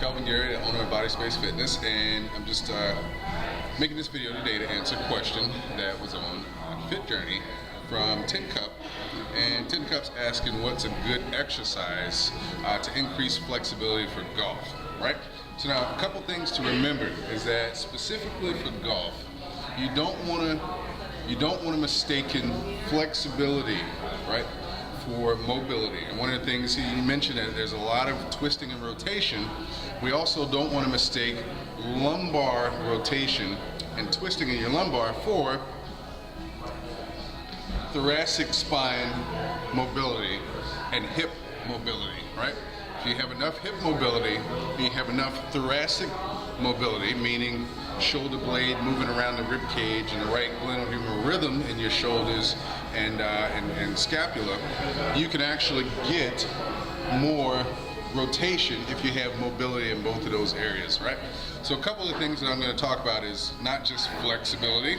Kelvin Gary, the owner of Body Space Fitness, and I'm just making this video today to answer a question that was on Fit Journey from Tin Cup. And Tin Cup's asking what's a good exercise to increase flexibility for golf, right? So now a couple things to remember is that specifically for golf, you don't want to mistaken flexibility, right, for mobility. And one of the things he mentioned that there's a lot of twisting and rotation. We also don't want to mistake lumbar rotation and twisting in your lumbar for thoracic spine mobility and hip mobility, right? If you have enough hip mobility, you have enough thoracic mobility, meaning shoulder blade moving around the rib cage and the right glenohumeral rhythm in your shoulders and scapula, you can actually get more rotation if you have mobility in both of those areas, right? So a couple of things that I'm going to talk about is not just flexibility,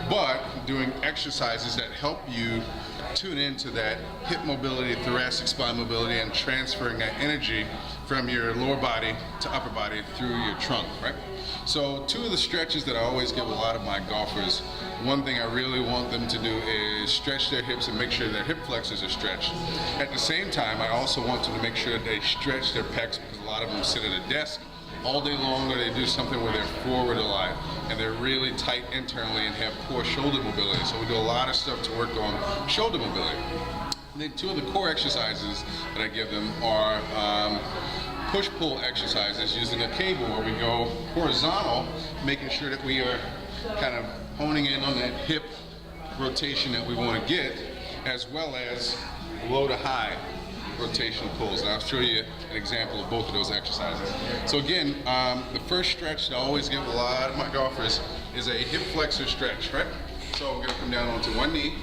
but doing exercises that help you tune into that hip mobility, thoracic spine mobility, and transferring that energy from your lower body to upper body through your trunk, right? So two of the stretches that I always give a lot of my golfers, one thing I really want them to do is stretch their hips and make sure their hip flexors are stretched. At the same time, I also want them to make sure they stretch their pecs, because a lot of them sit at a desk all day long, or they do something where they're forward a lot and they're really tight internally and have poor shoulder mobility. So we do a lot of stuff to work on shoulder mobility. And then two of the core exercises that I give them are push-pull exercises using a cable where we go horizontal, making sure that we are kind of honing in on that hip rotation that we want to get, as well as low to high rotational pulls. And I'll show you an example of both of those exercises. So again, the first stretch that I always give a lot of my golfers is a hip flexor stretch, right? So I'm going to come down onto one knee,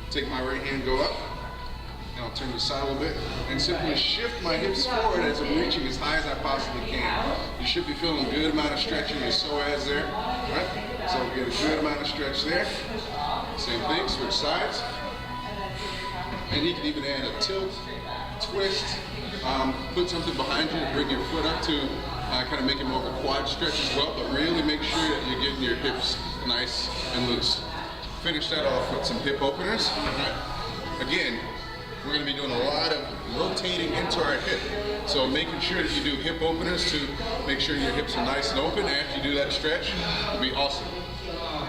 take my right hand, go up, and I'll turn to the side a little bit, and simply shift my hips forward as I'm reaching as high as I possibly can. You should be feeling a good amount of stretch in your psoas there, right? So we get a good amount of stretch there. Same thing, switch sides. And you can even add a tilt, twist, put something behind you to bring your foot up to kind of make it more of a quad stretch as well, but really make sure that you're getting your hips nice and loose. Finish that off with some hip openers. Right? Again, we're going to be doing a lot of rotating into our hip. So making sure that you do hip openers to make sure your hips are nice and open after you do that stretch will be awesome.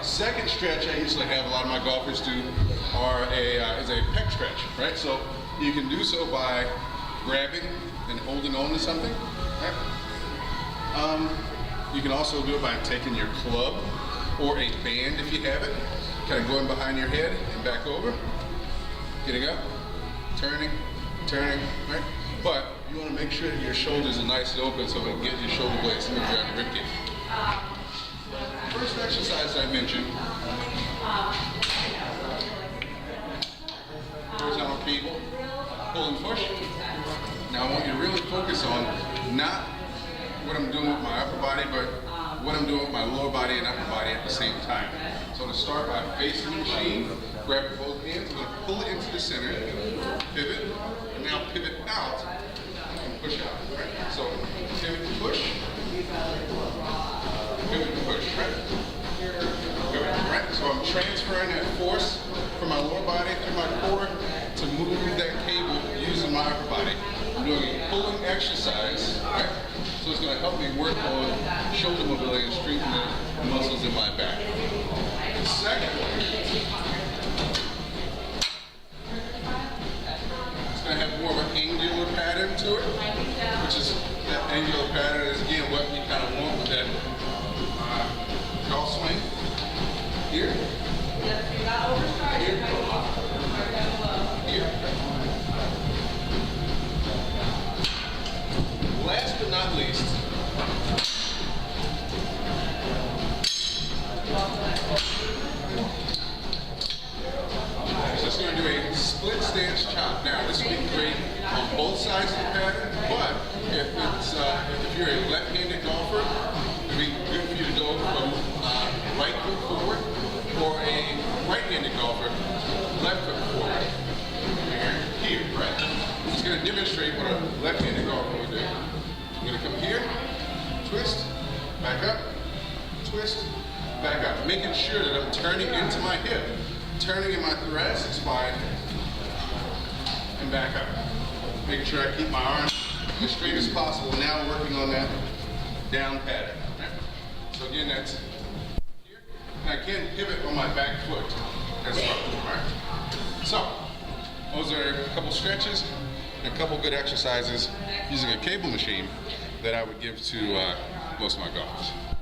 Second stretch I usually have a lot of my golfers do is a pec stretch, right? So you can do so by grabbing and holding on to something, right? You can also do it by taking your club or a band if you have it, kind of going behind your head and back over, getting up, turning, right? But you want to make sure that your shoulders are nice and open so we can get your shoulder blades moving around the ribcage. First exercise I mentioned, horizontal cable, pull and push. Now I want you to really focus on not what I'm doing with my upper body, but what I'm doing with my lower body and upper body at the same time. So I'm going to start by facing the machine, grab with both hands, I'm going to pull it into the center, pivot, and now pivot out and push out. Right? So pivot and push, pivot and push, right? Pivot, right? So I'm transferring that force from my lower body through my core to move that cable using my upper body. I'm doing a pulling exercise, right? So it's going to help me work on shoulder mobility and strengthen the muscles in my back. Second, it's going to have more of an angular pattern to it, which is that angular pattern is again what you kind of want with that golf swing. Here. Here. Here. Last but not least, just going to do a split stance chop. Now this would be great on both sides of the pattern, but if you're a left-handed golfer, it would be good for you to go from right foot forward, or a right-handed golfer, left foot forward. Here, right? I'm just going to demonstrate what a left-handed golfer would do. I'm going to come here, twist, back up, twist, back up. Making sure that I'm turning into my hip, turning in my thoracic spine, and back up. Making sure I keep my arms as straight as possible. Now working on that down pattern. Right? So again, that's here. And I can pivot on my back foot as well. Right? So, those are a couple stretches and a couple good exercises using a cable machine that I would give to most of my golfers.